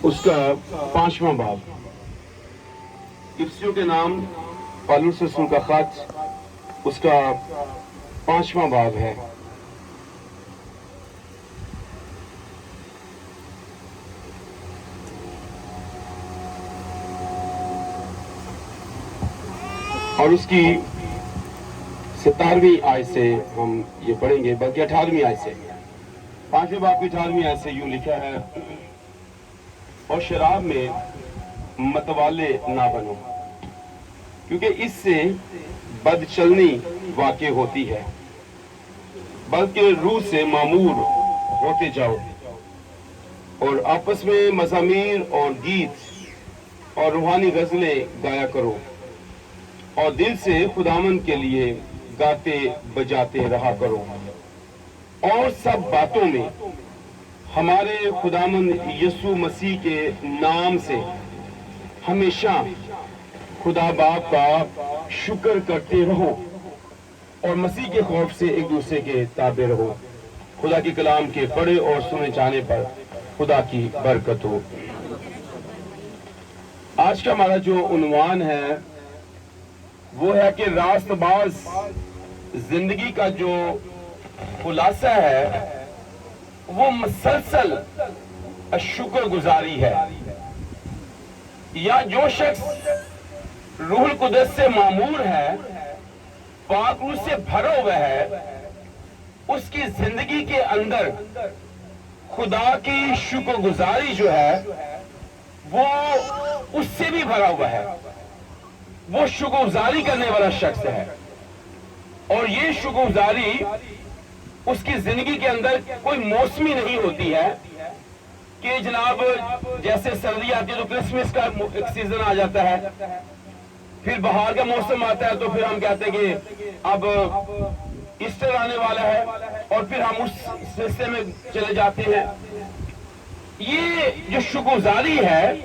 اس کا 5واں باب، افسیوں کے نام پالوس رسول کا خط، اس کا 5واں باب ہے۔ اور اس کی 17ویں آیت سے ہم یہ پڑھیں گے، بلکہ 18ویں آیت سے۔ 5ویں باب کی 18ویں آیت سے یوں لکھا ہے، اور شراب میں متوالے نہ بنو، کیونکہ اس سے بد چلنی واقع ہوتی ہے، بلکہ روح سے معمور ہوتے جاؤ، اور آپس میں مزامیر اور گیت اور روحانی غزلیں گایا کرو، اور دل سے خداوند کے لیے گاتے بجاتے رہا کرو، اور سب باتوں میں ہمارے خداوند یسوع مسیح کے نام سے ہمیشہ خدا باپ کا شکر کرتے رہو، اور مسیح کے خوف سے ایک دوسرے کے تابع رہو۔ خدا کی کلام کے پڑھے اور سنے جانے پر خدا کی برکت ہو۔ آج کا ہمارا جو عنوان ہے وہ ہے کہ راست باز زندگی کا جو خلاصہ ہے وہ مسلسل شکر گزاری ہے، یا جو شخص روح القدس سے معمور ہے، پاک روح سے بھرا ہوا ہے، اس کی زندگی کے اندر خدا کی شکر گزاری جو ہے وہ اس سے بھی بھرا ہوا ہے، وہ شکر گزاری کرنے والا شخص ہے، اور یہ شکر گزاری اس کی زندگی کے اندر کوئی موسمی نہیں ہوتی ہے کہ جناب جیسے سردی آتی ہے تو کرسمس کا ایک سیزن آ جاتا ہے، پھر بہار کا موسم آتا ہے تو پھر ہم کہتے ہیں کہ اب ایسٹر آنے والا ہے، اور پھر ہم اس سلسلے میں چلے جاتے ہیں۔ یہ جو شکر گزاری ہے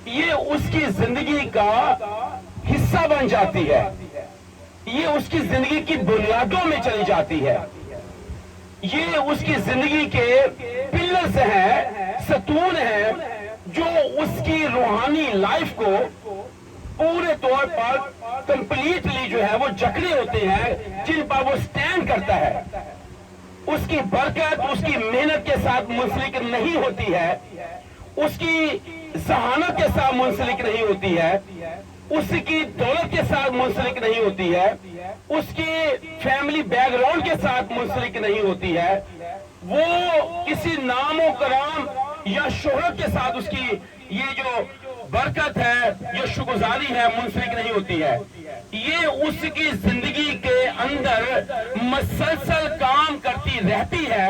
یہ اس کی زندگی کا حصہ بن جاتی ہے، یہ اس کی زندگی کی بنیادوں میں چلی جاتی ہے، یہ اس کی زندگی کے پلرز ہیں، ستون ہیں، جو اس کی روحانی لائف کو پورے طور پر کمپلیٹلی جو ہے وہ جکڑے ہوتے ہیں، جن پر وہ سٹینڈ کرتا ہے۔ اس کی برکت اس کی محنت کے ساتھ منسلک نہیں ہوتی ہے، اس کی ذہانت کے ساتھ منسلک نہیں ہوتی ہے، اس کی دولت کے ساتھ منسلک نہیں ہوتی ہے، اس کی فیملی بیک گراؤنڈ کے ساتھ منسلک نہیں ہوتی ہے، وہ کسی نام و کرام یا شہرت کے ساتھ اس کی یہ جو برکت ہے، جو شکرگزاری ہے، منسلک نہیں ہوتی ہے۔ یہ اس کی زندگی کے اندر مسلسل کام کرتی رہتی ہے،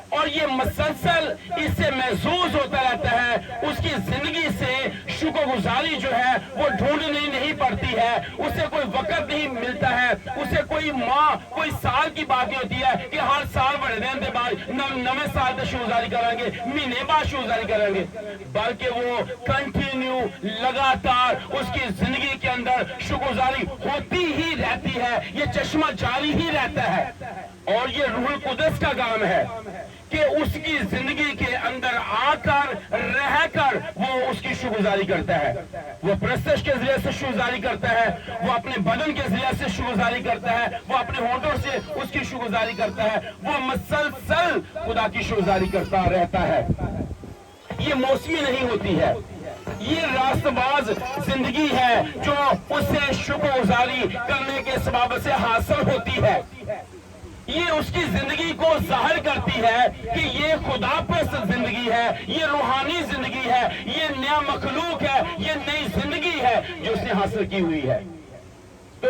اور یہ مسلسل اس سے محسوس ہوتا رہتا ہے، اس کی زندگی سے شکر گزاری جو ہے وہ ڈھونڈنی نہیں پڑتی ہے، اسے کوئی وقت نہیں ملتا ہے، اسے کوئی ماہ کوئی سال کی بات نہیں ہوتی ہے کہ ہر سال بڑے دن کے بعد نویں سال تک شکر گزاری کریں گے، مہینے بعد شکر گزاری کریں گے، بلکہ وہ کنٹینیو لگاتار اس کی زندگی کے اندر شکر گزاری ہوتی ہی رہتی ہے، یہ چشمہ جاری ہی رہتا ہے، اور یہ روح القدس کا کام ہے کہ اس کی زندگی کے اندر آ کر رہ کر وہ اس کی شکرگزاری کرتا ہے، وہ پرستش کے ذریعے سے شکرگزاری کرتا ہے، وہ اپنے بدن کے ذریعے سے شکرگزاری کرتا ہے، وہ اپنے ہونٹوں سے اس کی شکرگزاری کرتا ہے، وہ مسلسل خدا کی شکرگزاری کرتا رہتا ہے۔ یہ موسمی نہیں ہوتی ہے، یہ راست باز زندگی ہے جو اس سے شکر گزاری کرنے کے سبب سے حاصل ہوتی ہے۔ یہ اس کی زندگی کو ظاہر کرتی ہے کہ یہ خدا پرست زندگی ہے، یہ روحانی زندگی ہے، یہ نیا مخلوق ہے، یہ نئی زندگی ہے جو اس نے حاصل کی ہوئی ہے۔ تو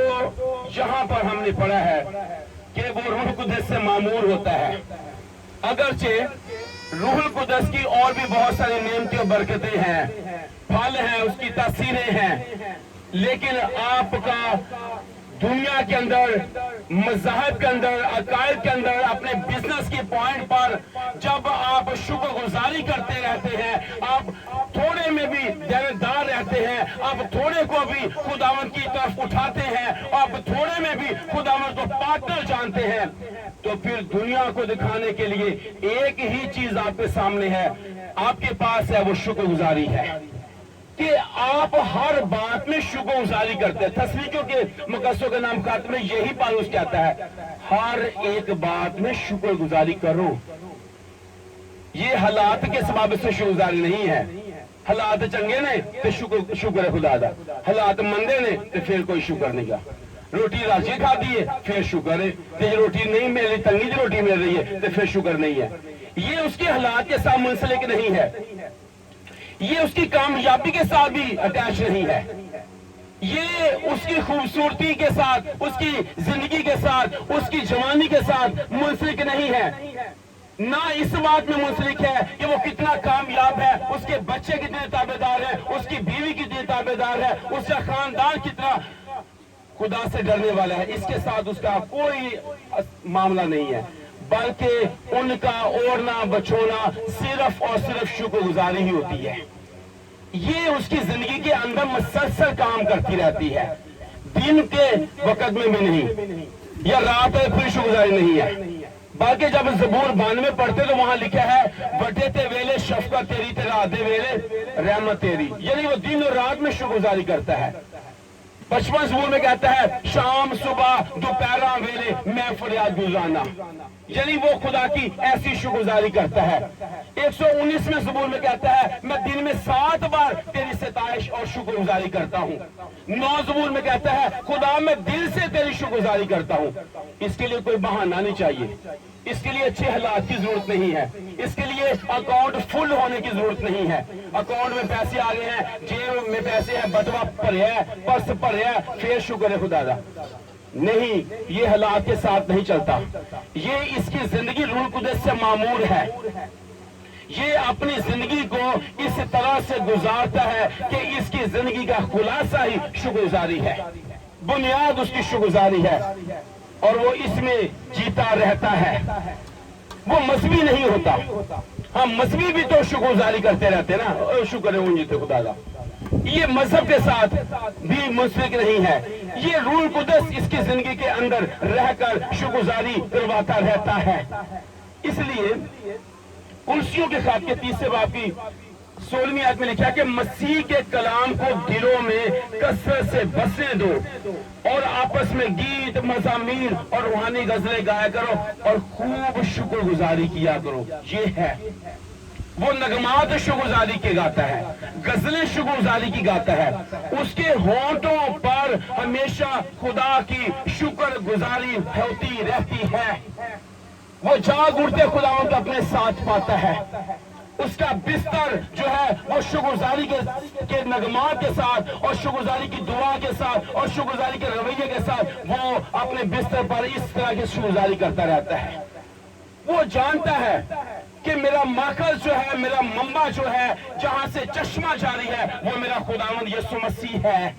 یہاں پر ہم نے پڑھا ہے کہ وہ روح القدس سے معمور ہوتا ہے، اگرچہ روح القدس کی اور بھی بہت ساری نعمتیں اور برکتیں ہیں، پھل ہیں، اس کی تاثیریں ہیں، لیکن آپ کا دنیا کے اندر، مذہب کے اندر، عقائد کے اندر، اپنے بزنس کے پوائنٹ پر جب آپ شکر گزاری کرتے رہتے ہیں، آپ تھوڑے میں بھی دیندار رہتے ہیں، آپ تھوڑے کو بھی خداوند کی طرف اٹھاتے ہیں، آپ تھوڑے میں بھی خداوند کو پارٹنر جانتے ہیں تو پھر دنیا کو دکھانے کے لیے ایک ہی چیز آپ کے سامنے ہے، آپ کے پاس ہے، وہ شکر گزاری ہے کہ آپ ہر بات میں شکر گزاری کرتے ہیں۔ تسلیقوں کے مقصدوں کا نام خاتمہ میں یہی پالوس کہتا ہے، ہر ایک بات میں شکر گزاری کرو۔ یہ حالات کے سبب سے شکر گزاری نہیں ہے۔ حالات چنگے نے تو شکر ہے خدا دا، حالات مندے نے تو پھر کوئی شکر نہیں گا۔ روٹی راجی کھا دیے پھر شکر ہے، کہ روٹی نہیں مل رہی، تنگی جو روٹی مل رہی ہے تو پھر شکر نہیں ہے۔ یہ اس کے حالات کے ساتھ منسلک نہیں ہے، یہ اس کی کامیابی کے ساتھ بھی اٹیچ نہیں ہے، یہ اس کی خوبصورتی کے ساتھ، اس کی زندگی کے ساتھ، اس کی جوانی کے ساتھ منسلک نہیں ہے، نہ اس بات میں منسلک ہے کہ وہ کتنا کامیاب ہے، اس کے بچے کتنے تابعدار ہیں، اس کی بیوی کتنی تابعدار ہے، اس کا خاندان کتنا خدا سے ڈرنے والا ہے۔ اس کے ساتھ اس کا کوئی معاملہ نہیں ہے، بلکہ ان کا اوڑھنا بچھونا صرف اور صرف شکر گزاری ہی ہوتی ہے۔ یہ اس کی زندگی کے اندر مسلسل کام کرتی رہتی ہے، دن کے وقت میں بھی نہیں، یا رات ہے پھر شکر گزاری نہیں ہے، بلکہ جب زبور 92 پڑھتے تو وہاں لکھا ہے وڈے تے ویلے شفقت تیری تے رات دے ویلے رحمت تیری، یعنی وہ دن اور رات میں شکر گزاری کرتا ہے۔ 55 زبور میں کہتا ہے شام صبح دوپہرہ ویلے میں فریاد گزانا، یعنی وہ خدا کی ایسی شکر گزاری کرتا ہے۔ 119 میں زبور میں کہتا ہے میں دن میں 7 بار تیری ستائش اور شکر گزاری کرتا ہوں۔ 9 زبور میں کہتا ہے خدا میں دل سے تیری شکر گزاری کرتا ہوں۔ اس کے لیے کوئی بہانہ نہیں چاہیے، اس کے لیے اچھے حالات کی ضرورت نہیں ہے، اس کے لیے اکاؤنٹ فل ہونے کی ضرورت نہیں ہے، اکاؤنٹ میں پیسے آ گئے ہیں، جیب میں پیسے ہیں، بٹوا بھرے ہے، پرس بھرے ہے، پھر شکر ہے خدا دا۔ نہیں، یہ حالات کے ساتھ نہیں چلتا، یہ اس کی زندگی روح القدس سے معمور ہے، یہ اپنی زندگی کو اس طرح سے گزارتا ہے کہ اس کی زندگی کا خلاصہ ہی شکر گزاری ہے، بنیاد اس کی شکر گزاری ہے، اور وہ اس میں جیتا رہتا ہے، وہ مذہبی نہیں ہوتا۔ ہم مذہبی بھی تو شکر گزاری کرتے رہتے نا، شکر ہے اونجی تے خدا دا، یہ مذہب کے ساتھ بھی منسلک نہیں ہے، یہ روح القدس اس کی زندگی کے اندر رہ کر شکر گزاری کرواتا رہتا ہے۔ اس لیے کلسیوں کے خط کے 30 باب کی 16ویں آیت میں لکھا کہ مسیح کے کلام کو دلوں میں کثرت سے بسنے دو اور آپس میں گیت مزامیر اور روحانی غزلیں گایا کرو اور خوب شکر گزاری کیا کرو۔ یہ ہے وہ نغمات شکر گزاری کے گاتا ہے، غزلیں شکر گزاری کی گاتا ہے، اس کے ہونٹوں پر ہمیشہ خدا کی شکر گزاری ہوتی رہتی ہے، وہ جاگ اٹھتے خداوند کو اپنے ساتھ پاتا ہے، اس کا بستر جو ہے وہ شکر گزاری کے نغمات کے ساتھ اور شکر گزاری کی دعا کے ساتھ اور شکر گزاری کے رویے کے ساتھ وہ اپنے بستر پر اس طرح کی شکر گزاری کرتا رہتا ہے۔ وہ جانتا ہے کہ میرا ماخذ جو ہے، میرا منبع جو ہے، جہاں سے چشمہ جاری ہے، وہ میرا خداوند یسوع مسیح ہے،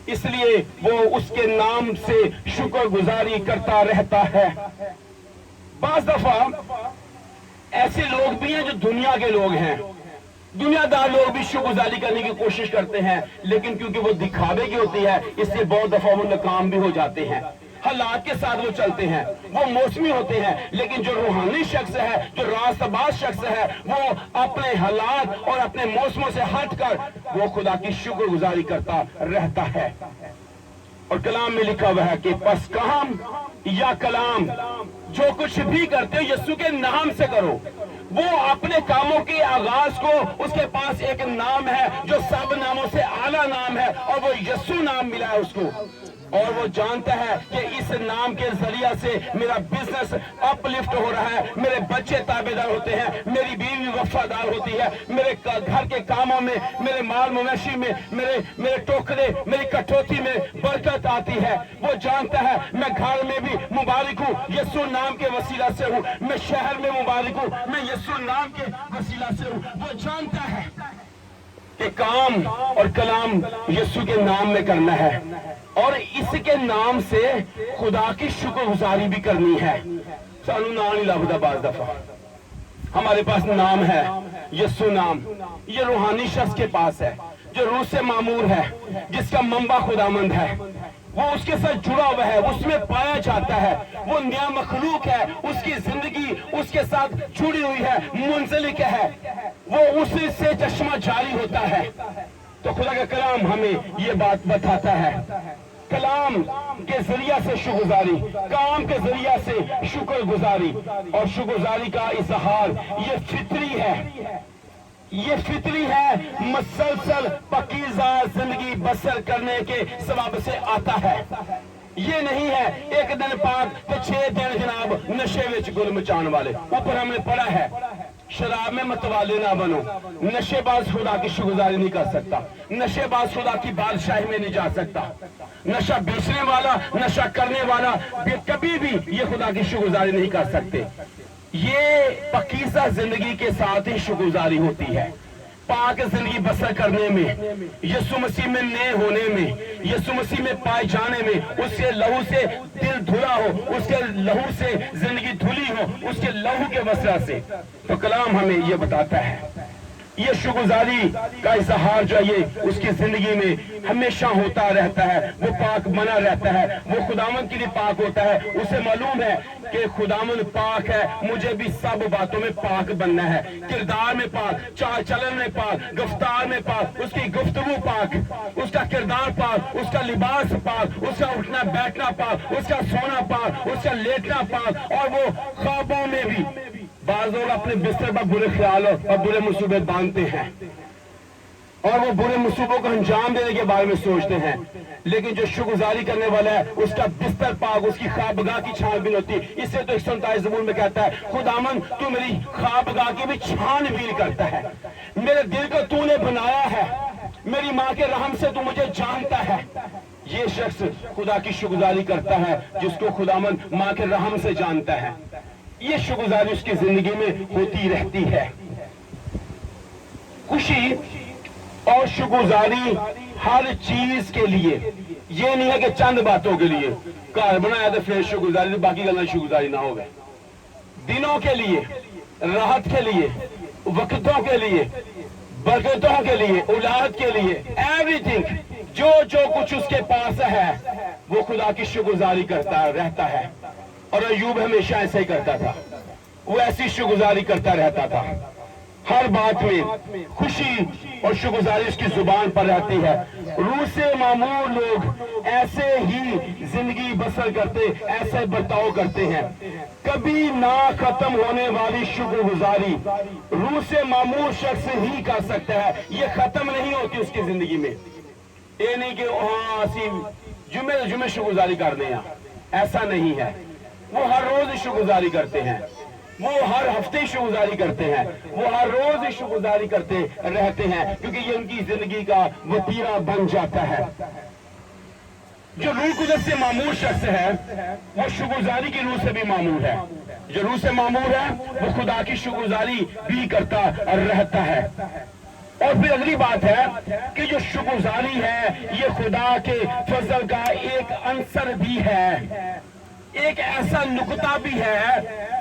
اس لیے وہ اس کے نام سے شکر گزاری کرتا رہتا ہے۔ بعض دفعہ ایسے لوگ بھی ہیں جو دنیا کے لوگ ہیں، دنیا دار لوگ بھی شکر گزاری کرنے کی کوشش کرتے ہیں، لیکن کیونکہ وہ دکھاوے کی ہوتی ہے اس سے بہت دفعہ وہ ناکام بھی ہو جاتے ہیں، حالات کے ساتھ وہ چلتے ہیں، وہ موسمی ہوتے ہیں، لیکن جو روحانی شخص ہے، جو راست باز شخص ہے، وہ اپنے حالات اور اپنے موسموں سے ہٹ کر وہ خدا کی شکر گزاری کرتا رہتا ہے۔ اور کلام میں لکھا ہوا ہے کہ پس کام یا کلام جو کچھ بھی کرتے ہو یسوع کے نام سے کرو۔ وہ اپنے کاموں کے آغاز کو، اس کے پاس ایک نام ہے جو سب ناموں سے اعلیٰ نام ہے، اور وہ یسوع نام ملا ہے اس کو، اور وہ جانتا ہے کہ اس نام کے ذریعہ سے میرا بزنس اپ لفٹ ہو رہا ہے، میرے بچے تابعدار ہوتے ہیں، میری بیوی وفادار ہوتی ہے، میرے گھر کے کاموں میں، میرے مال مویشی میں، میرے ٹوکرے، میری کٹوتی میں برکت آتی ہے۔ وہ جانتا ہے میں گھر میں بھی مبارک ہوں، یسوع نام کے وسیلہ سے ہوں، میں شہر میں مبارک ہوں، میں یسوع نام کے وسیلہ سے ہوں۔ وہ جانتا ہے کہ کام اور کلام یسوع کے نام میں کرنا ہے، اور اس کے نام سے خدا کی شکر گزاری بھی کرنی ہے۔ سانو نام نہیں لبھدا، بعض دفعہ ہمارے پاس نام ہے یسوع نام، یہ روحانی شخص کے پاس ہے جو روح سے معمور ہے، جس کا منبع خداوند ہے، وہ اس کے ساتھ جڑا ہوا ہے، اس میں پایا جاتا ہے، وہ نیا مخلوق ہے، اس کی زندگی اس کے ساتھ جڑی ہوئی ہے، منسلک ہے، وہ اس سے چشمہ جاری ہوتا ہے۔ تو خدا کا کلام ہمیں یہ بات بتاتا ہے، کلام کے ذریعہ سے شکر گزاری، کام کے ذریعہ سے شکر گزاری، اور شکر گزاری کا اظہار یہ فطری ہے، یہ فطری ہے، مسلسل پاکیزہ زندگی بسر کرنے کے سبب سے آتا ہے۔ یہ نہیں ہے ایک دن پاک تے 6 دن جناب نشے وچ گل مچان والے۔ اوپر ہم نے پڑھا ہے شراب میں متوالے نہ بنو، نشے باز خدا کی شکرگزاری نہیں کر سکتا، نشے باز خدا کی بادشاہی میں نہیں جا سکتا، نشہ بیچنے والا، نشہ کرنے والا کبھی بھی یہ خدا کی شکرگزاری نہیں کر سکتے۔ یہ پاکیزہ زندگی کے ساتھ ہی شکرگزاری ہوتی ہے، پاک زندگی بسر کرنے میں، یسوع مسیح میں نئے ہونے میں، یسوع مسیح میں پائے جانے میں، اس کے لہو سے دل دھلا ہو، اس کے لہو سے زندگی دھلی ہو، اس کے لہو کے وسیلہ سے۔ تو کلام ہمیں یہ بتاتا ہے، یہ شکرگزاری کا اظہار جو ہے یہ اس کی زندگی میں ہمیشہ ہوتا رہتا ہے، وہ پاک بنا رہتا ہے، وہ خداوند کے لیے پاک ہوتا ہے۔ اسے معلوم ہے کہ خداوند پاک ہے، مجھے بھی سب باتوں میں پاک بننا ہے، کردار میں پاک، چال چلن میں پاک، گفتار میں پاک، اس کی گفتگو پاک، اس کا کردار پاک، اس کا لباس پاک، اس کا اٹھنا بیٹھنا پاک، اس کا سونا پاک، اس کا لیٹنا پاک، اور وہ خوابوں میں بھی بعض لوگ اپنے بستر پر برے خیالوں اور برے منصوبے باندھتے ہیں، اور وہ برے منصوبوں کو انجام دینے کے بارے میں سوچتے ہیں، لیکن جو شکرگزاری کرنے والا ہے اس کا بستر پاک، اس کی خوابگاہ کی چھان بین ہوتی ہے۔ اس سے تو 147 زبور میں کہتا ہے خداوند تو میری خوابگاہ کی بھی چھان بین کرتا ہے، میرے دل کو تو نے بنایا ہے، میری ماں کے رحم سے تو مجھے جانتا ہے۔ یہ شخص خدا کی شکرگزاری کرتا ہے جس کو خداوند ماں کے رحم سے جانتا ہے، یہ شکرگزاری اس کی زندگی میں ہوتی رہتی ہے۔ خوشی اور شکرگزاری ہر چیز کے لیے، یہ نہیں ہے کہ چند باتوں کے لیے گھر بنایا تو پھر شکرگزاری، تو باقی گلیں شکرگزاری نہ ہوگی، دنوں کے لیے، راحت کے لیے، وقتوں کے لیے، برکتوں کے لیے، اولاد کے لیے، ایوری تھنگ، جو کچھ اس کے پاس ہے وہ خدا کی شکرگزاری کرتا رہتا ہے۔ اور ایوب ہمیشہ ایسا ہی کرتا تھا، وہ ایسی شکرگزاری کرتا رہتا تھا، ہر بات میں خوشی اور شکرگزاری اس کی زبان پر رہتی ہے۔ روح سے معمور لوگ ایسے ہی زندگی بسر کرتے، ایسے برتاؤ کرتے ہیں، کبھی نہ ختم ہونے والی شکرگزاری روح سے معمور شخص ہی کر سکتا ہے، یہ ختم نہیں ہوتی اس کی زندگی میں۔ یہ نہیں کہ ہاں اسی جمعے شکرگزاری کر دیں، ایسا نہیں ہے، وہ ہر روز شکرگزاری کرتے ہیں، وہ ہر ہفتے شکرگزاری کرتے ہیں، وہ ہر روز شکرگزاری کرتے رہتے ہیں، کیونکہ یہ ان کی زندگی کا وتیرہ بن جاتا ہے۔ جو روح قدس سے معمور شخص ہے وہ شکرگزاری کی روح سے بھی معمور ہے، جو روح سے معمور ہے وہ خدا کی شکرگزاری بھی کرتا رہتا ہے۔ اور پھر اگلی بات ہے کہ جو شکرگزاری ہے یہ خدا کے فضل کا ایک عنصر بھی ہے، ایک ایسا نقطہ بھی ہے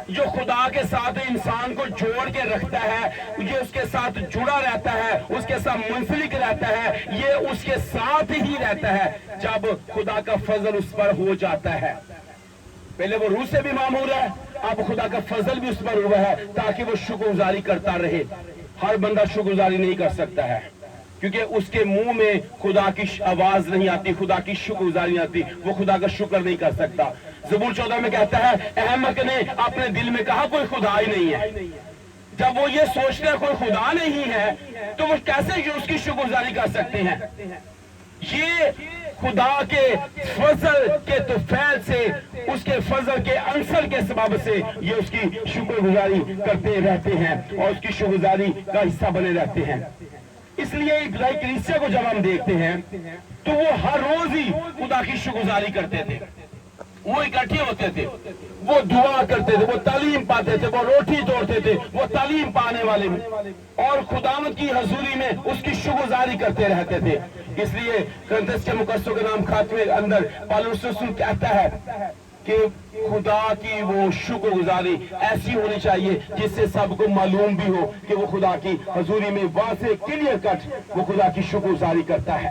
جو خدا کے ساتھ انسان کو جوڑ کے رکھتا ہے، یہ اس کے ساتھ جڑا رہتا ہے، اس کے ساتھ منسلک رہتا ہے، یہ اس کے ساتھ ہی رہتا ہے جب خدا کا فضل اس پر ہو جاتا ہے۔ پہلے وہ روح سے بھی معمور ہے، اب خدا کا فضل بھی اس پر ہوا ہے تاکہ وہ شکرگزاری کرتا رہے۔ ہر بندہ شکرگزاری نہیں کر سکتا ہے کیونکہ اس کے منہ میں خدا کی آواز نہیں آتی، خدا کی شکرگزاری نہیں آتی، وہ خدا کا شکر نہیں کر سکتا۔ زبور 14 میں کہتا ہے احمق نے اپنے دل میں کہا کوئی خدا ہی نہیں ہے۔ جب وہ یہ سوچتے ہیں کوئی خدا نہیں ہے تو وہ کیسے اس کی شکرگزاری کر سکتے ہیں؟ یہ خدا کے فضل کے طفیل سے، اس کے فضل کے عنصر کے سبب سے یہ اس کی شکرگزاری کرتے رہتے ہیں اور اس کی شکرگزاری کا حصہ بنے رہتے ہیں۔ اس لیے ابتدائی کلیسیا کو جب ہم دیکھتے ہیں تو وہ ہر روز ہی خدا کی شکرگزاری کرتے تھے، وہ اکٹھے ہوتے تھے، وہ دعا کرتے تھے، وہ تعلیم پاتے تھے، وہ روٹی توڑتے تھے، وہ تعلیم پانے والے اور خداوند کی حضوری میں اس کی شکرگزاری کرتے رہتے تھے۔ اس لیے کرنتھس کے مقدسوں کے نام خاتمے کے اندر پالوس رسول کہتا ہے کہ خدا کی وہ شکرگزاری ایسی ہونی چاہیے جس سے سب کو معلوم بھی ہو کہ وہ خدا کی حضوری میں واضح کلیئر کٹ وہ خدا کی شکرگزاری کرتا ہے۔